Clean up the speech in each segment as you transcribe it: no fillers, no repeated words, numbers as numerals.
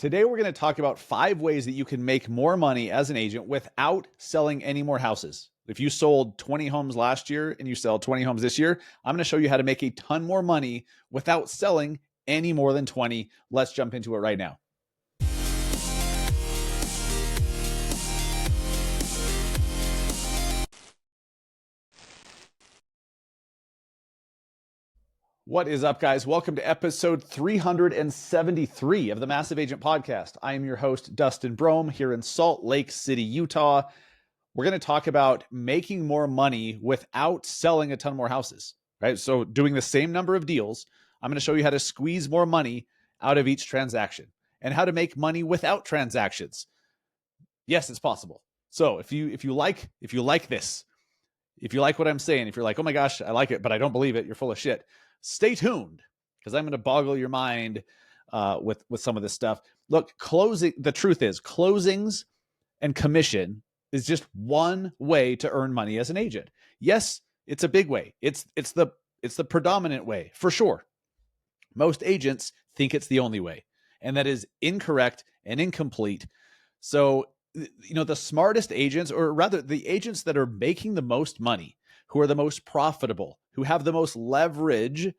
Today, we're going to talk about 5 ways that you can make more money as an agent without selling any more houses. If you sold 20 homes last year and you sell 20 homes this year, I'm going to show you how to make a ton more money without selling any more than 20. Let's jump into it right now. What is up, guys? Welcome to episode 373 of the Massive Agent Podcast. I am your host, Dustin Brohm, here in Salt Lake City, Utah. We're going to talk about making more money without selling a ton more houses, right? So doing the same number of deals, I'm going to show you how to squeeze more money out of each transaction and how to make money without transactions. Yes, it's possible. So if you like this, if you like what I'm saying, if you're like, oh my gosh, I like it, but I don't believe it, you're full of shit, stay tuned because I'm going to boggle your mind with some of this stuff. Look, the truth is closings and commission is just one way to earn money as an agent. Yes, it's a big way. It's the predominant way for sure. Most agents think it's the only way, and that is incorrect and incomplete. So, the smartest agents, or rather the agents that are making the most money, who are the most profitable, who have the most leverage,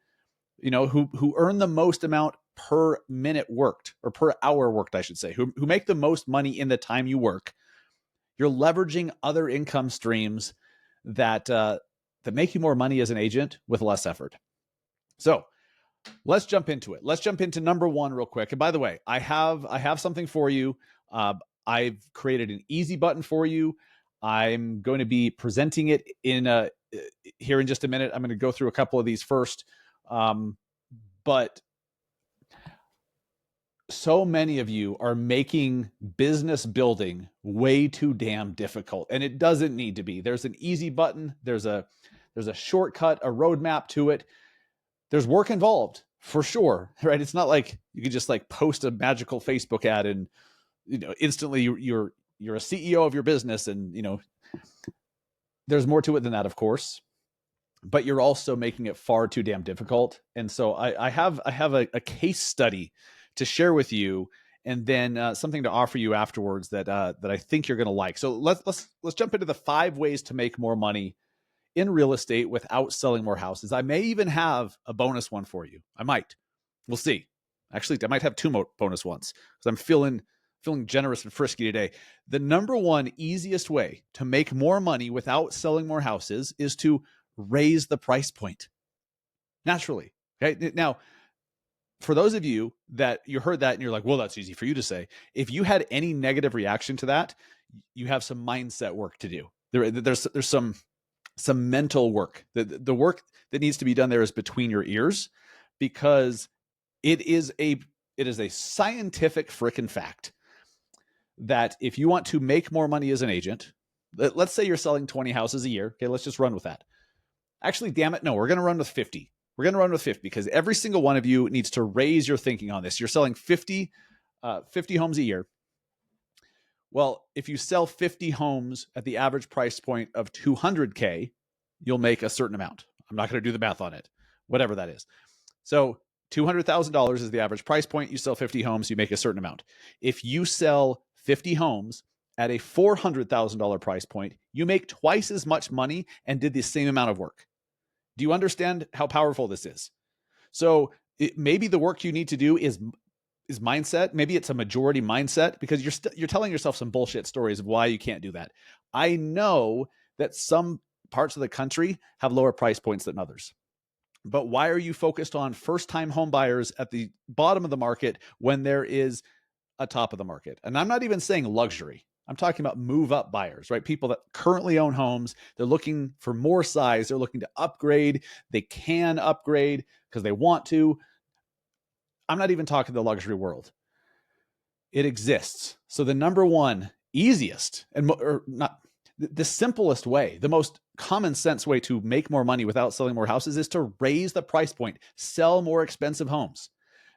who earn the most amount per minute worked, or per hour worked, I should say, who make the most money in the time you work. You're leveraging other income streams that make you more money as an agent with less effort. So let's jump into it. Let's jump into number one real quick. And by the way, I have something for you. I've created an easy button for you. I'm going to be presenting it here in just a minute. I'm going to go through a couple of these first. But so many of you are making business building way too damn difficult, and it doesn't need to be. There's an easy button. There's a shortcut, a roadmap to it. There's work involved for sure, right? It's not like you can just like post a magical Facebook ad and instantly you're a CEO of your business, and there's more to it than that, of course. But you're also making it far too damn difficult. And so I have a case study to share with you, and then something to offer you afterwards that I think you're going to like. So let's jump into the 5 ways to make more money in real estate without selling more houses. I may even have a bonus one for you. I might. We'll see. Actually, I might have 2 bonus ones because I'm feeling generous and frisky today. The number one easiest way to make more money without selling more houses is to raise the price point naturally. Okay. Now, for those of you that you heard that and you're like, well, that's easy for you to say. If you had any negative reaction to that, you have some mindset work to do. There's some mental work. The work that needs to be done there is between your ears, because it is a scientific frickin' fact that if you want to make more money as an agent, let's say you're selling 20 houses a year. Okay, let's just run with that. Actually, damn it, no, we're going to run with 50. We're going to run with 50 because every single one of you needs to raise your thinking on this. You're selling 50 homes a year. Well, if you sell 50 homes at the average price point of $200K, you'll make a certain amount. I'm not going to do the math on it, whatever that is. So $200,000 is the average price point. You sell 50 homes, you make a certain amount. If you sell 50 homes at a $400,000 price point, you make twice as much money and did the same amount of work. Do you understand how powerful this is? So maybe the work you need to do is mindset. Maybe it's a majority mindset, because you're telling yourself some bullshit stories of why you can't do that. I know that some parts of the country have lower price points than others. But why are you focused on first-time home buyers at the bottom of the market when there is a top of the market? And I'm not even saying luxury. I'm talking about move-up buyers, right? People that currently own homes. They're looking for more size. They're looking to upgrade. They can upgrade because they want to. I'm not even talking the luxury world. It exists. So the number one easiest the simplest way, the most common sense way to make more money without selling more houses is to raise the price point, sell more expensive homes.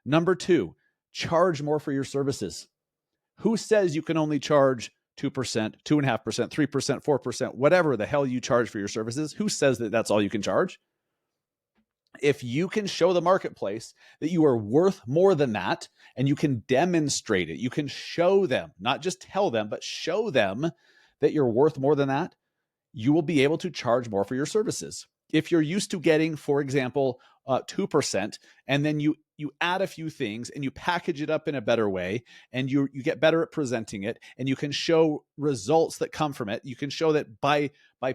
Number 2, charge more for your services. Who says you can only charge 2%, 2.5%, 3%, 4%, whatever the hell you charge for your services? Who says that that's all you can charge? If you can show the marketplace that you are worth more than that, and you can demonstrate it, you can show them, not just tell them, but show them that you're worth more than that, you will be able to charge more for your services. If you're used to getting, for example, 2%, and then you add a few things and you package it up in a better way, and you get better at presenting it, and you can show results that come from it. You can show that by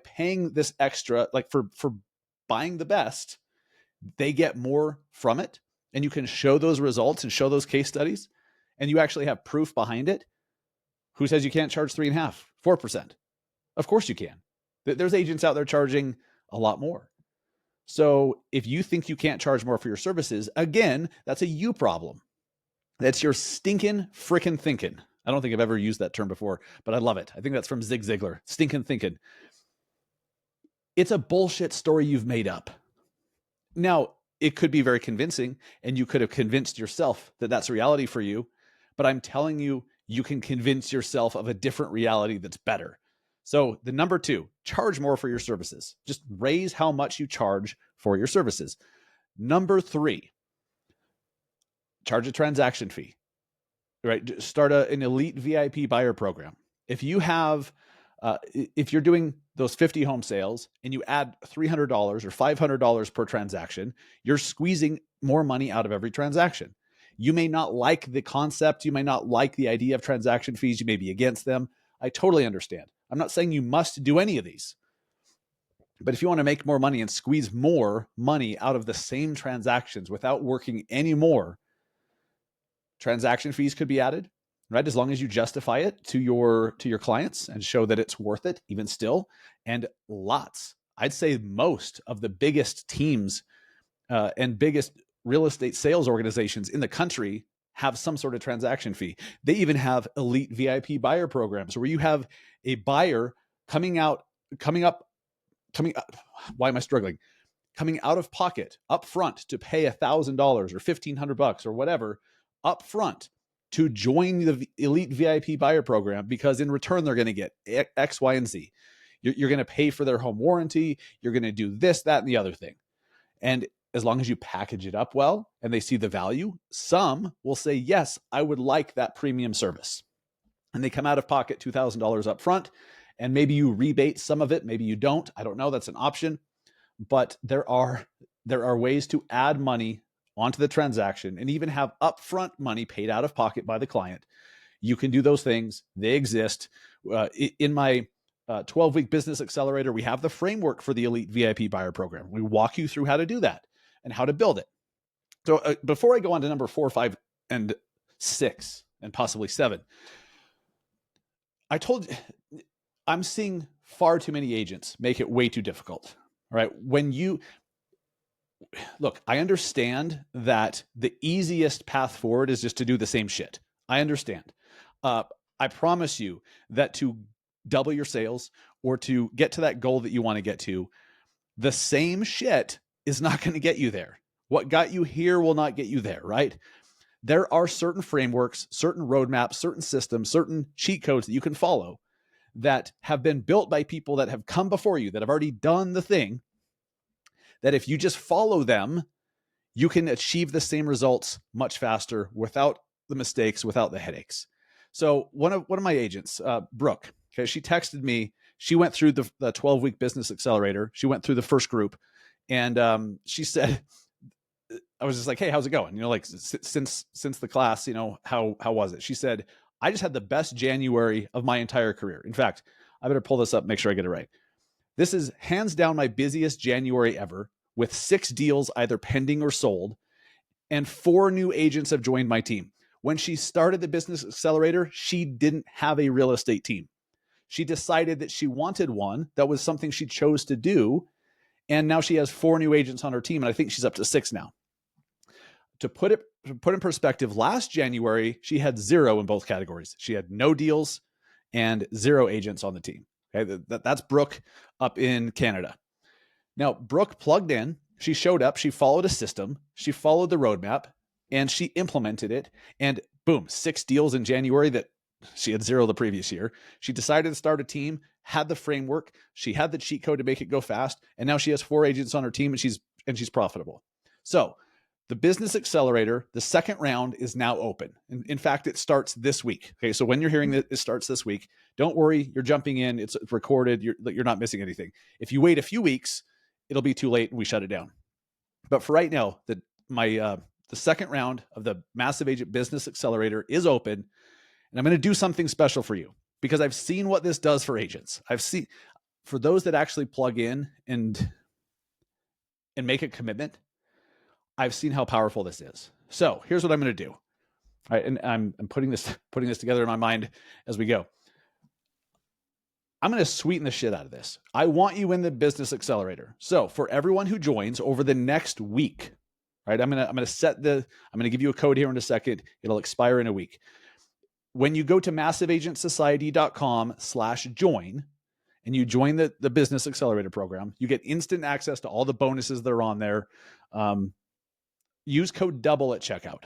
paying this extra, like for buying the best, they get more from it, and you can show those results and show those case studies, and you actually have proof behind it. Who says you can't charge 3.5%, 4%? Of course you can. There's agents out there charging a lot more. So if you think you can't charge more for your services, again, that's a you problem. That's your stinking frickin' thinking. I don't think I've ever used that term before, but I love it. I think that's from Zig Ziglar. Stinking thinking. It's a bullshit story you've made up. Now, it could be very convincing, and you could have convinced yourself that that's reality for you, but I'm telling you, you can convince yourself of a different reality that's better. So the number 2, charge more for your services. Just raise how much you charge for your services. Number 3, charge a transaction fee, right? Start an elite VIP buyer program. If you have, if you're doing those 50 home sales and you add $300 or $500 per transaction, you're squeezing more money out of every transaction. You may not like the concept. You may not like the idea of transaction fees. You may be against them. I totally understand. I'm not saying you must do any of these. But if you want to make more money and squeeze more money out of the same transactions without working any more, transaction fees could be added, right? As long as you justify it to your clients and show that it's worth it, even still. And I'd say most of the biggest teams and biggest real estate sales organizations in the country have some sort of transaction fee. They even have elite VIP buyer programs where you have a buyer coming up, why am I struggling? Coming out of pocket up front to pay $1,000 or $1,500 or whatever up front to join the elite VIP buyer program, because in return, they're going to get X, Y, and Z. You're going to pay for their home warranty. You're going to do this, that, and the other thing. And as long as you package it up well and they see the value, some will say, yes, I would like that premium service. And they come out of pocket $2,000 up front, and maybe you rebate some of it. Maybe you don't. I don't know. That's an option. But there are ways to add money onto the transaction and even have upfront money paid out of pocket by the client. You can do those things. They exist. In my 12-week business accelerator, we have the framework for the elite VIP buyer program. We walk you through how to do that and how to build it. So before I go on to number 4, 5, and 6, and possibly 7, I told you, I'm seeing far too many agents make it way too difficult. All right. Look, I understand that the easiest path forward is just to do the same shit. I understand. I promise you that to double your sales or to get to that goal that you want to get to, the same shit is not going to get you there. What got you here will not get you there, right? There are certain frameworks, certain roadmaps, certain systems, certain cheat codes that you can follow that have been built by people that have come before you, that have already done the thing, that if you just follow them, you can achieve the same results much faster without the mistakes, without the headaches. So one of my agents, Brooke, okay, she texted me. She went through the 12-week business accelerator. She went through the first group, and she said, I was just like, hey, how's it going? Like since the class, how was it? She said, I just had the best January of my entire career. In fact, I better pull this up, make sure I get it right. This is hands down my busiest January ever, with 6 deals either pending or sold, and 4 new agents have joined my team. When she started the business accelerator, she didn't have a real estate team. She decided that she wanted one. That was something she chose to do. And now she has 4 new agents on her team, and I think she's up to 6 now. To put in perspective, last January, she had 0 in both categories. She had no deals and 0 agents on the team. Okay, that's Brooke up in Canada. Now, Brooke plugged in, she showed up, she followed a system, she followed the roadmap, and she implemented it. And boom, 6 deals in January that she had 0 the previous year. She decided to start a team, had the framework, she had the cheat code to make it go fast, and now she has 4 agents on her team, and she's profitable. So the Business Accelerator, the second round is now open. In fact, it starts this week. Okay, so when you're hearing that it starts this week, don't worry, you're jumping in, it's recorded, you're not missing anything. If you wait a few weeks, it'll be too late and we shut it down. But for right now, the second round of the Massive Agent Business Accelerator is open, and I'm going to do something special for you because I've seen what this does for agents. I've seen for those that actually plug in and make a commitment, I've seen how powerful this is. So here's what I'm going to do. All right, and I'm putting this together in my mind as we go. I'm going to sweeten the shit out of this. I want you in the Business Accelerator. So for everyone who joins over the next week, right, I'm going to give you a code here in a second. It'll expire in a week. When you go to massiveagentsociety.com/join and you join the Business Accelerator program, you get instant access to all the bonuses that are on there. Use code DOUBLE at checkout.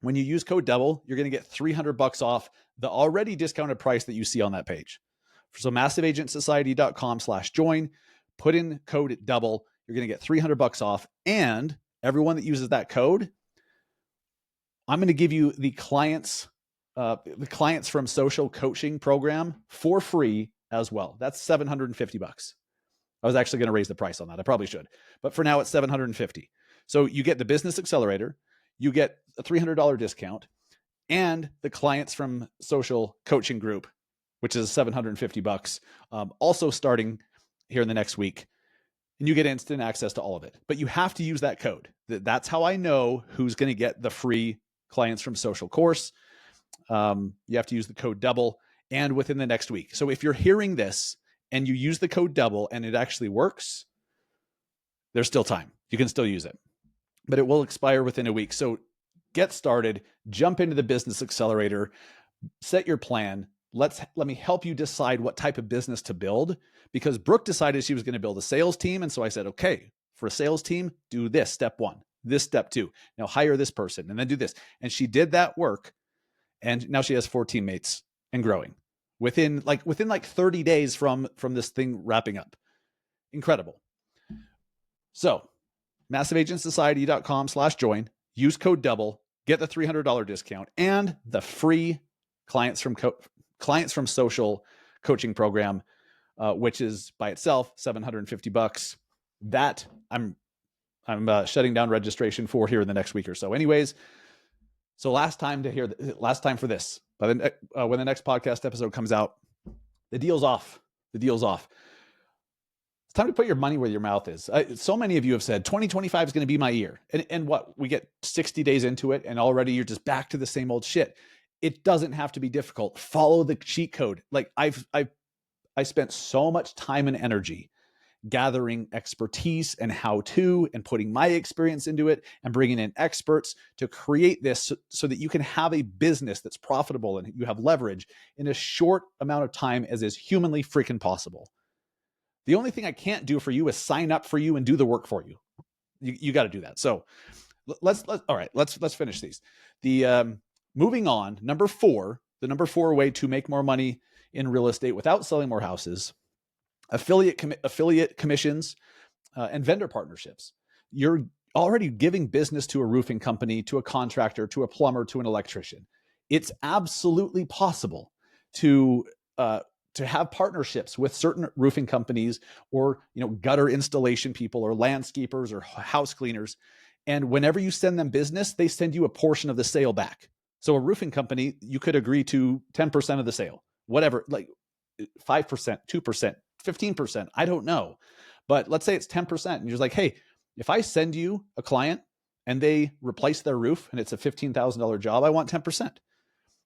When you use code DOUBLE, you're going to get $300 off the already discounted price that you see on that page. So massiveagentsociety.com/join, put in code DOUBLE, you're going to get $300 off. And everyone that uses that code, I'm going to give you the clients from social coaching program for free as well. That's $750. I was actually going to raise the price on that. I probably should, but for now it's $750. So you get the Business Accelerator, you get a $300 discount, and the clients from social coaching group, which is $750, also starting here in the next week. And you get instant access to all of it. But you have to use that code. That's how I know who's going to get the free clients from social course. You have to use the code DOUBLE and within the next week. So if you're hearing this and you use the code DOUBLE and it actually works, there's still time. You can still use it, but it will expire within a week. So get started, jump into the Business Accelerator, set your plan. Let me help you decide what type of business to build, because Brooke decided she was going to build a sales team. And so I said, okay, for a sales team, do this step 1, this step 2, now hire this person and then do this. And she did that work. And now she has 4 teammates and growing within 30 days from this thing wrapping up. Incredible. So massiveagentsociety.com/join, use code DOUBLE, get the $300 discount and the free clients from social coaching program, which is by itself $750. That I'm shutting down registration for here in the next week or so. Anyways, so last time for this, when the next podcast episode comes out, the deal's off. The deal's off. It's time to put your money where your mouth is. So many of you have said 2025 is going to be my year. And what? We get 60 days into it and already you're just back to the same old shit. It doesn't have to be difficult. Follow the cheat code. Like I spent so much time and energy gathering expertise and how to, and putting my experience into it and bringing in experts to create this so that you can have a business that's profitable and you have leverage in a short amount of time as is humanly freaking possible. The only thing I can't do for you is sign up for you and do the work for you. You got to do that. So let's finish these. Moving on, number 4, the number 4 way to make more money in real estate without selling more houses: affiliate commissions and vendor partnerships. You're already giving business to a roofing company, to a contractor, to a plumber, to an electrician. It's absolutely possible to have partnerships with certain roofing companies or gutter installation people or landscapers or house cleaners. And whenever you send them business, they send you a portion of the sale back. So a roofing company, you could agree to 10% of the sale, whatever, like 5%, 2%, 15%. I don't know. But let's say it's 10%. And you're like, hey, if I send you a client and they replace their roof and it's a $15,000 job, I want 10%.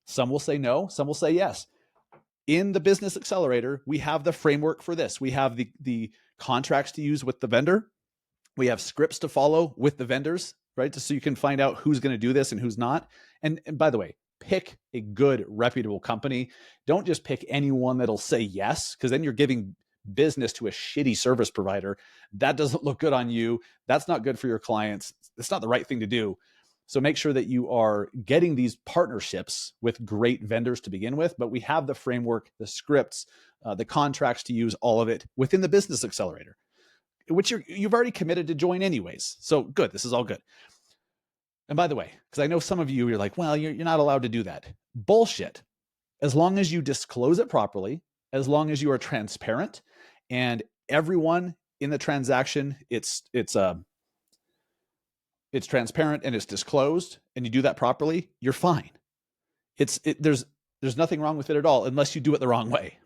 Some will say no. Some will say yes. In the Business Accelerator, we have the framework for this. We have the contracts to use with the vendor. We have scripts to follow with the vendors, right? So you can find out who's going to do this and who's not. And by the way, pick a good, reputable company. Don't just pick anyone that'll say yes, because then you're giving business to a shitty service provider. That doesn't look good on you. That's not good for your clients. It's not the right thing to do. So make sure that you are getting these partnerships with great vendors to begin with. But we have the framework, the scripts, the contracts to use, all of it within the Business Accelerator. which you've already committed to join anyways. So good. This is all good. And by the way, because I know some of you, you're like, well, you're not allowed to do that. Bullshit. As long as you disclose it properly, as long as you are transparent, and everyone in the transaction, it's transparent and it's disclosed, and you do that properly, you're fine. There's nothing wrong with it at all, unless you do it the wrong way.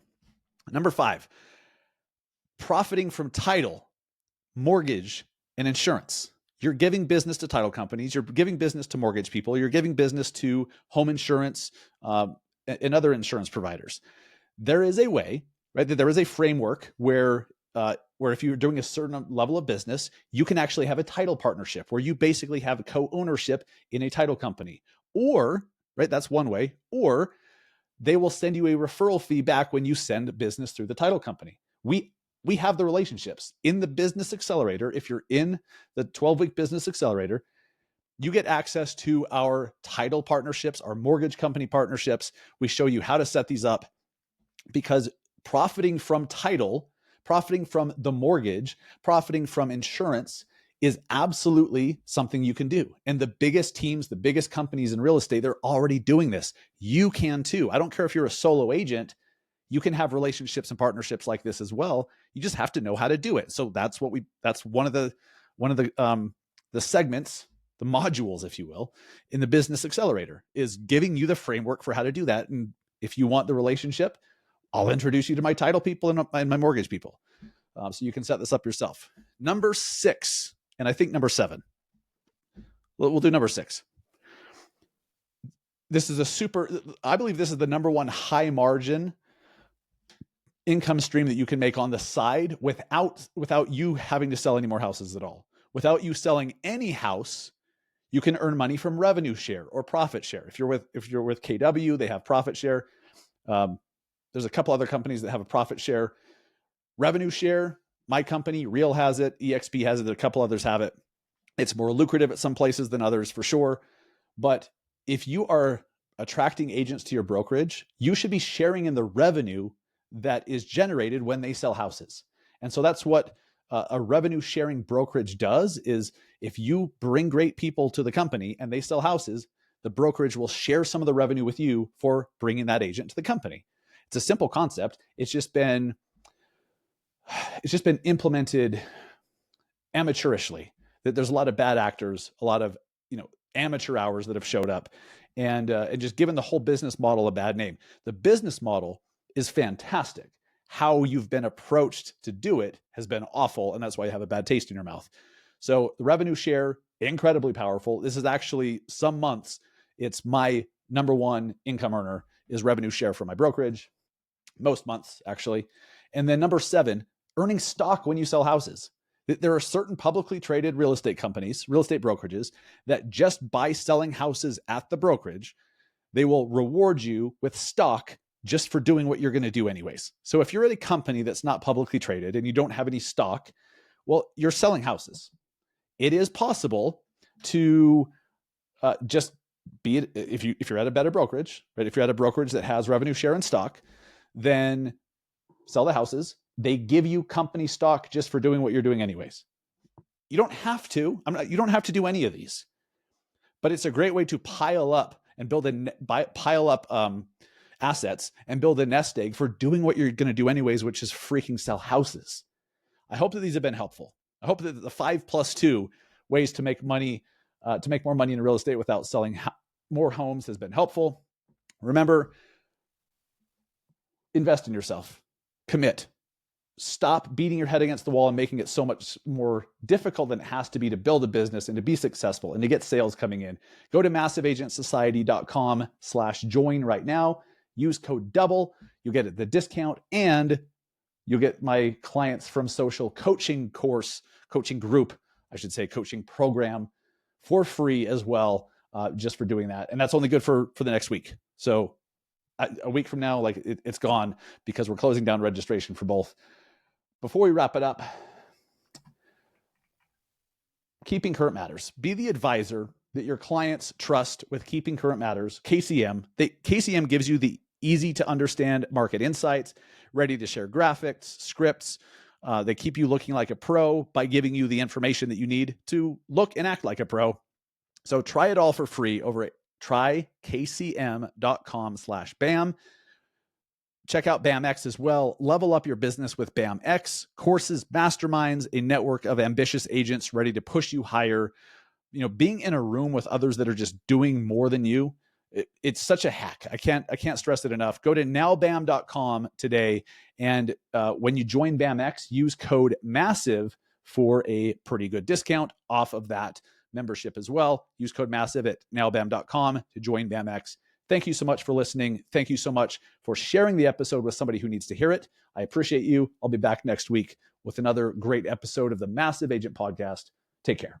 Number 5, profiting from title, mortgage, and insurance. You're giving business to title companies. You're giving business to mortgage people. You're giving business to home insurance and other insurance providers. There is a way, right? There is a framework where if you're doing a certain level of business, you can actually have a title partnership where you basically have a co-ownership in a title company. Or, right, that's one way. Or they will send you a referral fee back when you send business through the title company. We have the relationships in the business accelerator. If you're in the 12-week business accelerator, you get access to our title partnerships, our mortgage company partnerships. We show you how to set these up, because profiting from title, profiting from the mortgage, profiting from insurance is absolutely something you can do. And the biggest teams, the biggest companies in real estate, they're already doing this. You can too. I don't care if you're a solo agent. You can have relationships and partnerships like this as well. You just have to know how to do it. So that's one of the segments, the modules, if you will, in the business accelerator, is giving you the framework for how to do that. And if you want the relationship, I'll introduce you to my title people and my mortgage people. So you can set this up yourself. Number 6, and I think number 7. We'll do number 6. I believe this is the number one high margin income stream that you can make on the side without you having to sell any more houses at all. Without you selling any house, you can earn money from revenue share or profit share. If you're with KW, they have profit share. There's a couple other companies that have a profit share. Revenue share, my company, Real has it, EXP has it, a couple others have it. It's more lucrative at some places than others for sure. But if you are attracting agents to your brokerage, you should be sharing in the revenue that is generated when they sell houses. And so that's what a revenue sharing brokerage does, is if you bring great people to the company and they sell houses, the brokerage will share some of the revenue with you for bringing that agent to the company. It's a simple concept. It's just been implemented amateurishly. That there's a lot of bad actors, a lot of amateur hours that have showed up, and just given the whole business model a bad name. The business model is fantastic. How you've been approached to do it has been awful, and that's why you have a bad taste in your mouth. So the revenue share, incredibly powerful. This is actually, some months, it's my number one income earner is revenue share from my brokerage. Most months, actually. And then number 7, earning stock when you sell houses. There are certain publicly traded real estate companies, real estate brokerages, that just by selling houses at the brokerage, they will reward you with stock just for doing what you're going to do anyways. So if you're at a company that's not publicly traded and you don't have any stock, well, you're selling houses. It is possible to just be it if you're at a better brokerage, right? If you're at a brokerage that has revenue share and stock, then sell the houses. They give you company stock just for doing what you're doing anyways. You don't have to. You don't have to do any of these, but it's a great way to pile up and pile up assets and build a nest egg for doing what you're going to do anyways, which is freaking sell houses. I hope that these have been helpful. I hope that the 5+2 ways to make money, to make more money in real estate without selling more homes has been helpful. Remember, invest in yourself. Commit. Stop beating your head against the wall and making it so much more difficult than it has to be to build a business and to be successful and to get sales coming in. Go to massiveagentsociety.com/join right now. Use code DOUBLE. You'll get the discount, and you'll get my clients from social coaching group, coaching program for free as well, just for doing that. And that's only good for the next week. So a week from now, it's gone because we're closing down registration for both. Before we wrap it up, keeping current matters. Be the advisor that your clients trust with keeping current matters. KCM. KCM gives you the easy to understand market insights, ready to share graphics, scripts, They keep you looking like a pro by giving you the information that you need to look and act like a pro. So try it all for free over at trykcm.com/BAM. Check out BAMX as well. Level up your business with BAMX. Courses, masterminds, a network of ambitious agents ready to push you higher. Being in a room with others that are just doing more than you, it's such a hack. I can't stress it enough. Go to nowbam.com today. And when you join BAMX, use code MASSIVE for a pretty good discount off of that membership as well. Use code MASSIVE at nowbam.com to join BAMX. Thank you so much for listening. Thank you so much for sharing the episode with somebody who needs to hear it. I appreciate you. I'll be back next week with another great episode of the Massive Agent Podcast. Take care.